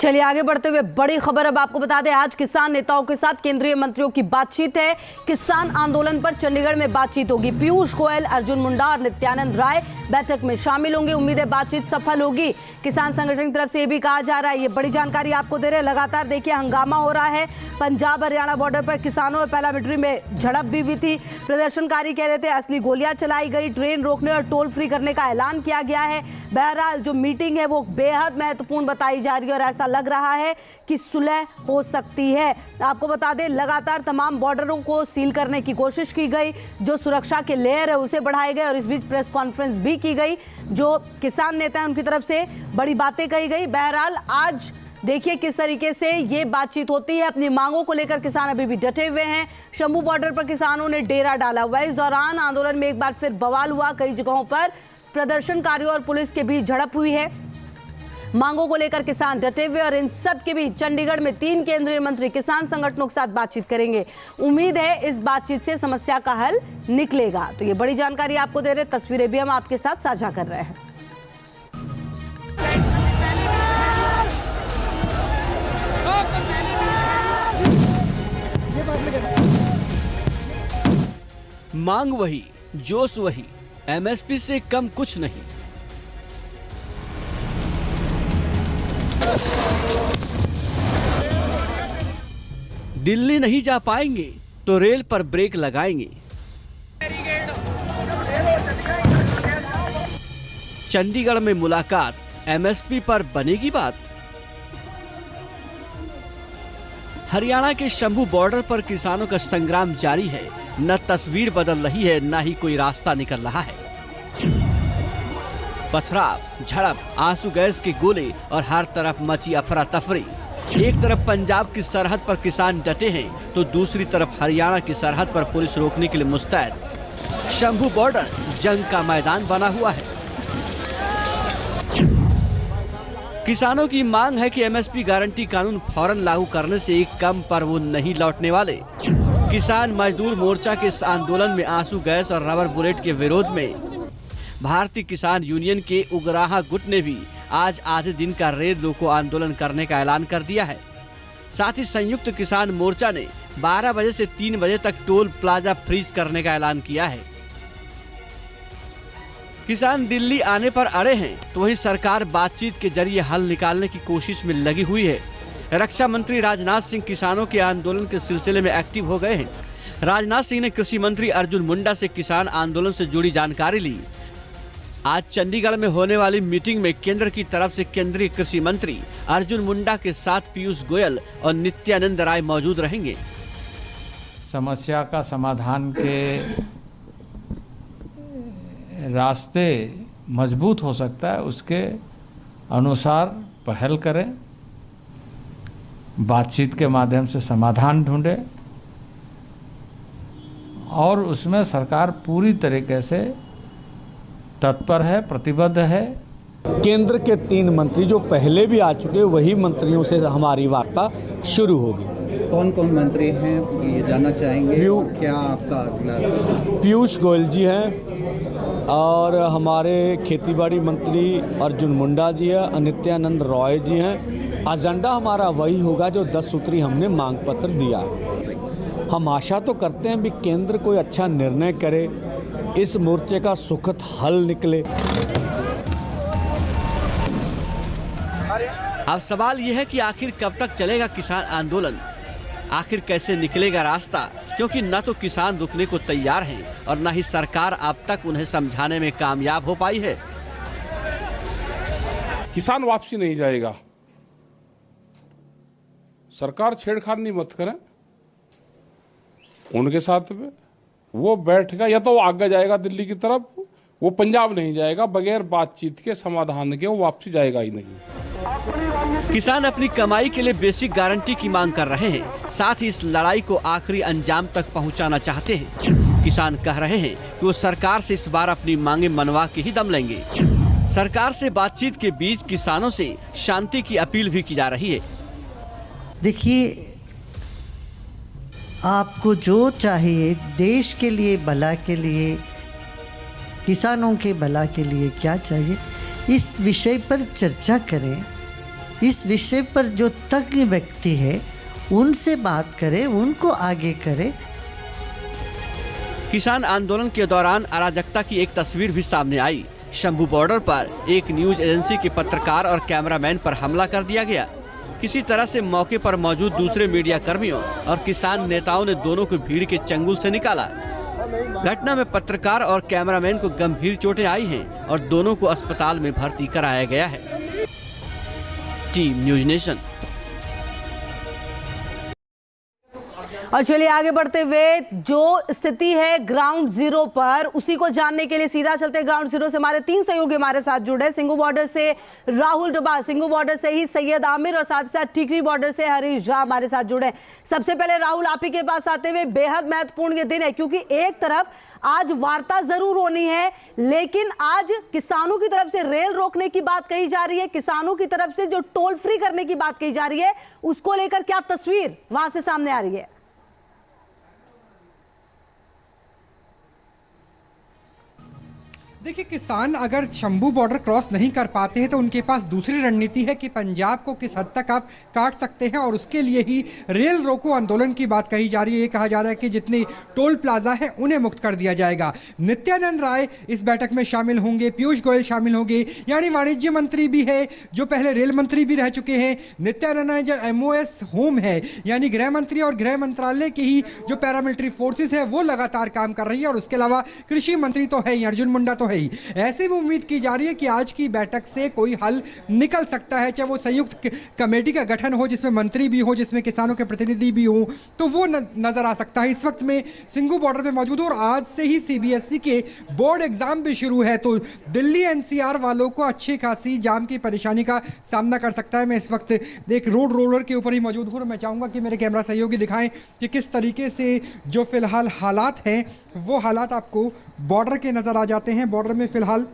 चलिए आगे बढ़ते हुए बड़ी खबर अब आपको बता दें, आज किसान नेताओं के साथ केंद्रीय मंत्रियों की बातचीत है। किसान आंदोलन पर चंडीगढ़ में बातचीत होगी। पीयूष गोयल, अर्जुन मुंडा और नित्यानंद राय बैठक में शामिल होंगे। उम्मीद है बातचीत सफल होगी। किसान संगठन की तरफ से ये भी कहा जा रहा है, ये बड़ी जानकारी आपको दे रहे हैं। लगातार देखिए हंगामा हो रहा है। पंजाब हरियाणा बॉर्डर पर किसानों और पैरामिलिट्री में झड़प भी हुई थी। प्रदर्शनकारी कह रहे थे असली गोलियां चलाई गई। ट्रेन रोकने और टोल फ्री करने का ऐलान किया गया है। बहरहाल जो मीटिंग है वो बेहद महत्वपूर्ण बताई जा रही है और ऐसा लग रहा है कि सुलह हो सकती है। आपको बता दें, लगातार तमाम बॉर्डरों को सील करने की कोशिश की गई, जो सुरक्षा के लेयर है उसे बढ़ाए गए और इस बीच प्रेस कॉन्फ्रेंस भी की गई। जो किसान नेता हैं उनकी तरफ से बड़ी बातें कही गई। बहरहाल आज देखिए किस तरीके से ये बातचीत होती है। अपनी मांगों को लेकर किसान अभी भी डटे हुए हैं। शंभू बॉर्डर पर किसानों ने डेरा डाला हुआ है। इस दौरान आंदोलन में एक बार फिर बवाल हुआ। कई जगहों पर प्रदर्शनकारियों और पुलिस के बीच झड़प हुई है। मांगों को लेकर किसान डटे हुए और इन सब के बीच चंडीगढ़ में 3 केंद्रीय मंत्री किसान संगठनों के साथ बातचीत करेंगे। उम्मीद है इस बातचीत से समस्या का हल निकलेगा। तो ये बड़ी जानकारी आपको दे रहे, तस्वीरें भी हम आपके साथ साझा कर रहे हैं। मांग वही, जोश वही, एमएसपी से कम कुछ नहीं। दिल्ली नहीं जा पाएंगे तो रेल पर ब्रेक लगाएंगे। चंडीगढ़ में मुलाकात, एमएसपी पर बनेगी बात। हरियाणा के शंभू बॉर्डर पर किसानों का संग्राम जारी है। न तस्वीर बदल रही है, न ही कोई रास्ता निकल रहा है। पथराव, झड़प, आंसू गैस के गोले और हर तरफ मची अफरा तफरी। एक तरफ पंजाब की सरहद पर किसान डटे हैं तो दूसरी तरफ हरियाणा की सरहद पर पुलिस रोकने के लिए मुस्तैद। शंभू बॉर्डर जंग का मैदान बना हुआ है। किसानों की मांग है कि एमएसपी गारंटी कानून फौरन लागू करने से एक कम पर वो नहीं लौटने वाले। किसान मजदूर मोर्चा के इस आंदोलन में आंसू गैस और रबर बुलेट के विरोध में भारतीय किसान यूनियन के उगराहा गुट ने भी आज आधे दिन का रेल रोको आंदोलन करने का ऐलान कर दिया है। साथ ही संयुक्त किसान मोर्चा ने 12 बजे से 3 बजे तक टोल प्लाजा फ्रीज करने का ऐलान किया है। किसान दिल्ली आने पर अड़े हैं तो वहीं सरकार बातचीत के जरिए हल निकालने की कोशिश में लगी हुई है। रक्षा मंत्री राजनाथ सिंह किसानों के आंदोलन के सिलसिले में एक्टिव हो गए हैं। राजनाथ सिंह ने कृषि मंत्री अर्जुन मुंडा से किसान आंदोलन से जुड़ी जानकारी ली। आज चंडीगढ़ में होने वाली मीटिंग में केंद्र की तरफ से केंद्रीय कृषि मंत्री अर्जुन मुंडा के साथ पीयूष गोयल और नित्यानंद राय मौजूद रहेंगे। समस्या का समाधान के रास्ते मजबूत हो सकता है, उसके अनुसार पहल करें, बातचीत के माध्यम से समाधान ढूंढे और उसमें सरकार पूरी तरीके से तत्पर है, प्रतिबद्ध है। केंद्र के 3 मंत्री जो पहले भी आ चुके, वही मंत्रियों से हमारी वार्ता शुरू होगी। कौन कौन मंत्री हैं ये जानना चाहेंगे। क्या आपका अगला? पीयूष गोयल जी हैं और हमारे खेतीबाड़ी मंत्री अर्जुन मुंडा जी है, नित्यानंद राय जी हैं। एजेंडा हमारा वही होगा जो 10 सूत्री हमने मांग पत्र दिया है। हम आशा तो करते हैं भी केंद्र कोई अच्छा निर्णय करे, इस मोर्चे का सुखद हल निकले। अब सवाल यह है कि आखिर कब तक चलेगा किसान आंदोलन, आखिर कैसे निकलेगा रास्ता, क्योंकि न तो किसान रुकने को तैयार हैं और न ही सरकार अब तक उन्हें समझाने में कामयाब हो पाई है। किसान वापसी नहीं जाएगा, सरकार छेड़खानी मत करे उनके साथ में। वो बैठेगा या तो वो आगे जाएगा दिल्ली की तरफ, वो पंजाब नहीं जाएगा। बगैर बातचीत के, समाधान के वो वापसी जाएगा ही नहीं। किसान अपनी कमाई के लिए बेसिक गारंटी की मांग कर रहे हैं, साथ ही इस लड़ाई को आखिरी अंजाम तक पहुंचाना चाहते हैं। किसान कह रहे हैं कि वो सरकार से इस बार अपनी मांगे मनवा के ही दम लेंगे। सरकार से बातचीत के बीच किसानों से शांति की अपील भी की जा रही है। देखिए, आपको जो चाहिए देश के लिए, भला के लिए, किसानों के भला के लिए क्या चाहिए, इस विषय पर चर्चा करें। इस विषय पर जो तज्ञ व्यक्ति है उनसे बात करे, उनको आगे करे। किसान आंदोलन के दौरान अराजकता की एक तस्वीर भी सामने आई। शंभू बॉर्डर पर एक न्यूज एजेंसी के पत्रकार और कैमरामैन पर हमला कर दिया गया। किसी तरह से मौके पर मौजूद दूसरे मीडिया कर्मियों और किसान नेताओं ने दोनों को भीड़ के चंगुल से निकाला। घटना में पत्रकार और कैमरामैन को गंभीर चोटें आई हैं और दोनों को अस्पताल में भर्ती कराया गया है। Team news nation. और चलिए आगे बढ़ते हुए जो स्थिति है ग्राउंड जीरो पर, उसी को जानने के लिए सीधा चलते ग्राउंड जीरो से हमारे 3 सहयोगी हमारे साथ जुड़े। सिंघू बॉर्डर से राहुल डबा, सिंघू बॉर्डर से ही सैयद आमिर और साथ ही साथ टिकरी बॉर्डर से हरीश झा हमारे साथ जुड़े। सबसे पहले राहुल, आप ही के पास आते हुए, बेहद महत्वपूर्ण ये दिन है क्योंकि एक तरफ आज वार्ता जरूर होनी है, लेकिन आज किसानों की तरफ से रेल रोकने की बात कही जा रही है, किसानों की तरफ से जो टोल फ्री करने की बात कही जा रही है, उसको लेकर क्या तस्वीर वहां से सामने आ रही है? देखिए, किसान अगर शंभू बॉर्डर क्रॉस नहीं कर पाते हैं तो उनके पास दूसरी रणनीति है कि पंजाब को किस हद तक आप काट सकते हैं, और उसके लिए ही रेल रोको आंदोलन की बात कही जा रही है। ये कहा जा रहा है कि जितने टोल प्लाजा हैं उन्हें मुक्त कर दिया जाएगा। नित्यानंद राय इस बैठक में शामिल होंगे, पीयूष गोयल शामिल होंगे, यानी वाणिज्य मंत्री भी है जो पहले रेल मंत्री भी रह चुके हैं। नित्यानंद राय जो MOS होम है यानी गृह मंत्री और गृह मंत्रालय की ही जो पैरामिलिट्री फोर्सेस है वो लगातार काम कर रही है, और उसके अलावा कृषि मंत्री तो है ही, अर्जुन मुंडा तो है। ऐसे में उम्मीद की जा रही है कि आज की बैठक से कोई हल निकल सकता है, चाहे वो संयुक्त कमेटी का गठन हो जिसमें मंत्री भी हो, जिसमें किसानों के प्रतिनिधि भी हो, तो वो नजर आ सकता है। इस वक्त में सिंघू बॉर्डर पे मौजूद हूं और आज से ही CBSE के बोर्ड एग्जाम भी शुरू है, तो दिल्ली NCR वालों को अच्छी खासी जाम की परेशानी का सामना कर सकता है। मैं इस वक्त एक रोड रोलर के ऊपर ही मौजूद हूँ। मैं चाहूंगा कि मेरे कैमरा सहयोगी दिखाएं कि किस तरीके से जो फिलहाल हालात हैं वो हालात आपको बॉर्डर के नज़र आ जाते हैं। बॉर्डर में फिलहाल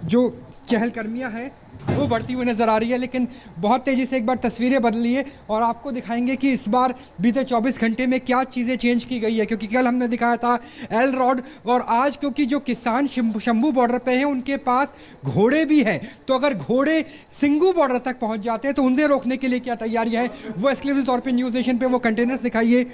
जो चहलकदमियां हैं वो बढ़ती हुई नज़र आ रही है, लेकिन बहुत तेज़ी से एक बार तस्वीरें बदली है और आपको दिखाएंगे कि इस बार बीते 24 घंटे में क्या चीज़ें चेंज की गई है। क्योंकि कल हमने दिखाया था एल रॉड, और आज क्योंकि जो किसान शंभू बॉर्डर पे हैं उनके पास घोड़े भी हैं, तो अगर घोड़े सिंघू बॉर्डर तक पहुंच जाते हैं तो उन्हें रोकने के लिए क्या तैयारियाँ हैं वो एक्सक्लूसिव तौर पर न्यूज़ नेशन पर वो कंटेनर्स दिखाइए।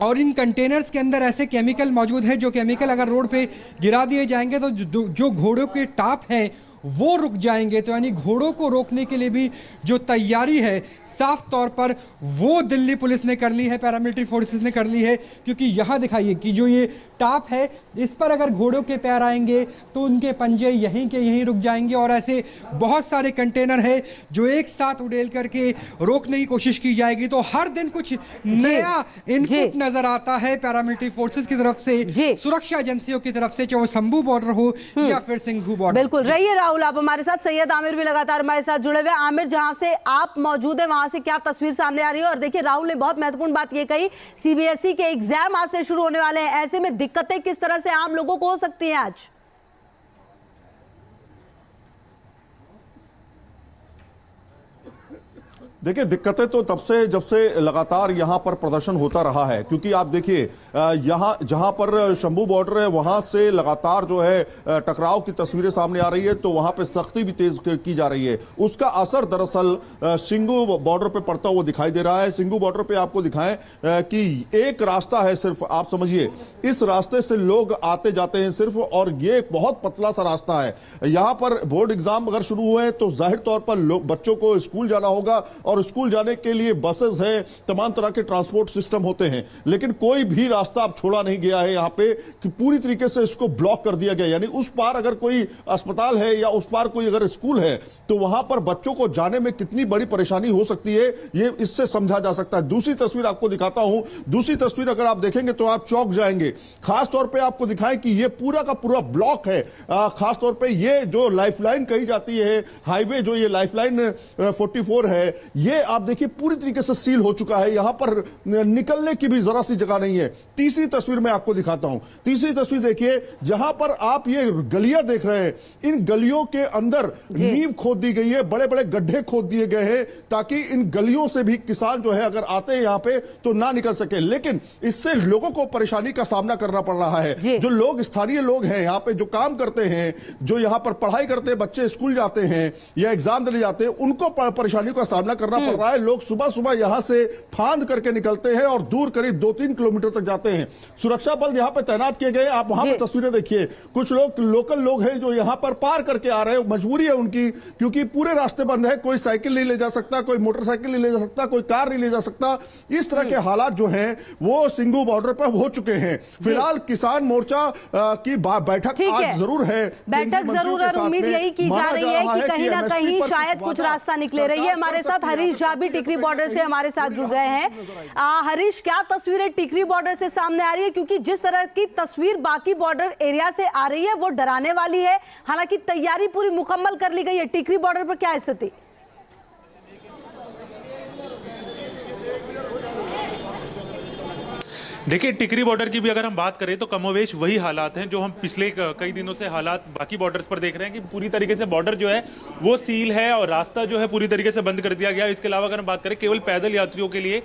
और इन कंटेनर्स के अंदर ऐसे केमिकल मौजूद है जो केमिकल अगर रोड पे गिरा दिए जाएंगे तो जो घोड़ों के टाप हैं वो रुक जाएंगे। तो यानी घोड़ों को रोकने के लिए भी जो तैयारी है साफ तौर पर वो दिल्ली पुलिस ने कर ली है, पैरामिलिट्री फोर्सेस ने कर ली है। क्योंकि यहाँ दिखाइए कि जो ये टाप है इस पर अगर घोड़ों के पैर आएंगे तो उनके पंजे यहीं के यहीं रुक जाएंगे, और ऐसे बहुत सारे कंटेनर है जो एक साथ उड़ेल करके रोकने की कोशिश की जाएगी। तो हर दिन कुछ नया इनपुट नजर आता है पैरामिलिट्री फोर्सेस की तरफ से, सुरक्षा एजेंसियों की तरफ से, चाहे वो शंभू बॉर्डर हो या फिर सिंघू बॉर्डर। बिल्कुल, रहिए राहुल आप हमारे साथ। सैयद आमिर भी लगातार हमारे साथ जुड़े हुए। आमिर, जहां से आप मौजूद है वहां से क्या तस्वीर सामने आ रही है? और देखिए, राहुल ने बहुत महत्वपूर्ण बात ये कही, CBSE के एग्जाम आज से शुरू होने वाले हैं, ऐसे में दिक्कतें किस तरह से आम लोगों को हो सकती हैं आज? देखिए, दिक्कतें तो तब से जब से लगातार यहां पर प्रदर्शन होता रहा है, क्योंकि आप देखिए यहां जहां पर शंभू बॉर्डर है वहां से लगातार जो है टकराव की तस्वीरें सामने आ रही है, तो वहां पे सख्ती भी तेज की जा रही है। उसका असर दरअसल सिंघू बॉर्डर पे पड़ता हुआ दिखाई दे रहा है। सिंघू बॉर्डर पे आपको दिखाएं कि एक रास्ता है सिर्फ, आप समझिए इस रास्ते से लोग आते जाते हैं सिर्फ, और ये एक बहुत पतला सा रास्ता है। यहां पर बोर्ड एग्जाम अगर शुरू हुए तो जाहिर तौर पर बच्चों को स्कूल जाना होगा, और स्कूल जाने के लिए बसेस हैं, तमाम तरह के ट्रांसपोर्ट सिस्टम होते हैं, लेकिन कोई भी रास्ता अब छोड़ा नहीं गया है यहाँ पे कि पूरी तरीके से इसको ब्लॉक कर दिया गया। यानी उस पार अगर कोई अस्पताल है या उस पार कोई अगर स्कूल है तो वहां पर बच्चों को जाने में कितनी बड़ी परेशानी हो सकती है ये इससे समझा जा सकता है। दूसरी तस्वीर आपको दिखाता हूं। दूसरी तस्वीर अगर आप देखेंगे तो आप चौंक जाएंगे। खासतौर पर आपको दिखाएं कि ये पूरा का पूरा ब्लॉक है। खासतौर पर ये जो लाइफलाइन कही जाती है, हाईवे जो ये लाइफलाइन 44 है, ये आप देखिए पूरी तरीके से सील हो चुका है, यहां पर निकलने की भी जरा सी जगह नहीं है। तीसरी तस्वीर मैं आपको दिखाता हूं। तीसरी तस्वीर देखिए, जहां पर आप ये गलियां देख रहे हैं, इन गलियों के अंदर नींव खोद दी गई है, बड़े बड़े गड्ढे खोद दिए गए हैं ताकि इन गलियों से भी किसान जो है अगर आते हैं यहां पे तो ना निकल सके। लेकिन इससे लोगों को परेशानी का सामना करना पड़ रहा है। जो लोग स्थानीय लोग हैं यहां पे, जो काम करते हैं, जो यहां पर पढ़ाई करते हैं, बच्चे स्कूल जाते हैं या एग्जाम देने जाते हैं, उनको परेशानी का सामना करना पड़ रहा है। लोग सुबह सुबह यहां से फांद करके निकलते हैं और दूर करीब 2-3 किलोमीटर तक जाते हैं। सुरक्षा बल यहां पर तैनात किए गए। आप वहां पर तस्वीरें देखिए, कुछ लोग लोकल लोग हैं जो यहां पर पार करके आ रहे हैं, मजबूरी है उनकी, क्योंकि पूरे रास्ते बंद है। कोई साइकिल नहीं ले जा सकता, कोई मोटरसाइकिल नहीं ले जा सकता, कोई कार नहीं ले जा सकता। इस तरह के हालात जो हैं वो सिंघू बॉर्डर पर हो चुके हैं। फिलहाल किसान मोर्चा की बैठक आज जरूर है, बैठक जरूर है। उम्मीद यही की जा रही है कि कहीं ना कहीं शायद कुछ रास्ता निकले। रही है हमारे साथ हरीश झा भी टिकरी बॉर्डर से हमारे साथ जुड़ गए हैं। हरीश, क्या तस्वीरें टिकरी बॉर्डर से सामने आ रही है? क्योंकि जिस तरह की तस्वीर बाकी बॉर्डर एरिया से आ रही है वो डराने वाली है। हालांकि तैयारी पूरी मुकम्मल कर ली गई है। टिकरी बॉर्डर पर क्या स्थिति? देखिए, टिकरी बॉर्डर की भी अगर हम बात करें तो कमोवेश वही हालात हैं जो हम पिछले कई दिनों से हालात बाकी बॉर्डर्स पर देख रहे हैं कि पूरी तरीके से बॉर्डर जो है वो सील है और रास्ता जो है पूरी तरीके से बंद कर दिया गया। इसके अलावा अगर हम बात करें केवल पैदल यात्रियों के लिए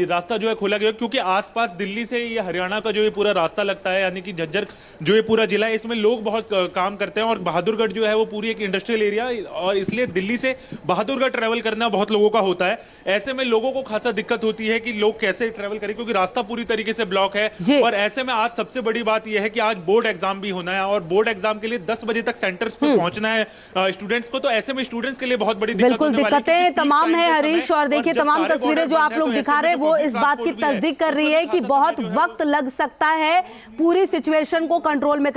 रास्ता जो है खोला गया, क्योंकि आसपास दिल्ली से ये हरियाणा का जो ये पूरा रास्ता लगता है, यानी कि झज्जर जो ये पूरा जिला है, इसमें लोग बहुत काम करते हैं और बहादुरगढ़ जो है वो पूरी एक इंडस्ट्रियल एरिया, और इसलिए दिल्ली से बहादुरगढ़ ट्रैवल करना बहुत लोगों का होता है। ऐसे में लोगों को खासा दिक्कत होती है कि लोग कैसे ट्रैवल करें, क्योंकि रास्ता पूरी तरीके से ब्लॉक है। और ऐसे में आज सबसे बड़ी बात यह है कि आज बोर्ड एग्जाम भी होना है और बोर्ड एग्जाम के लिए 10 बजे तक सेंटर्स पर पहुंचना है स्टूडेंट्स को। तो ऐसे में स्टूडेंट्स के लिए बहुत बड़ी बिल्कुल दिक्कतें तमाम है हरीश। और देखिए, तमाम तस्वीरें जो आप लोग दिखा रहे हैं वो इस बात की तस्दीक कर रही है कि बहुत वक्त लग सकता है पूरी सिचुएशन को कंट्रोल में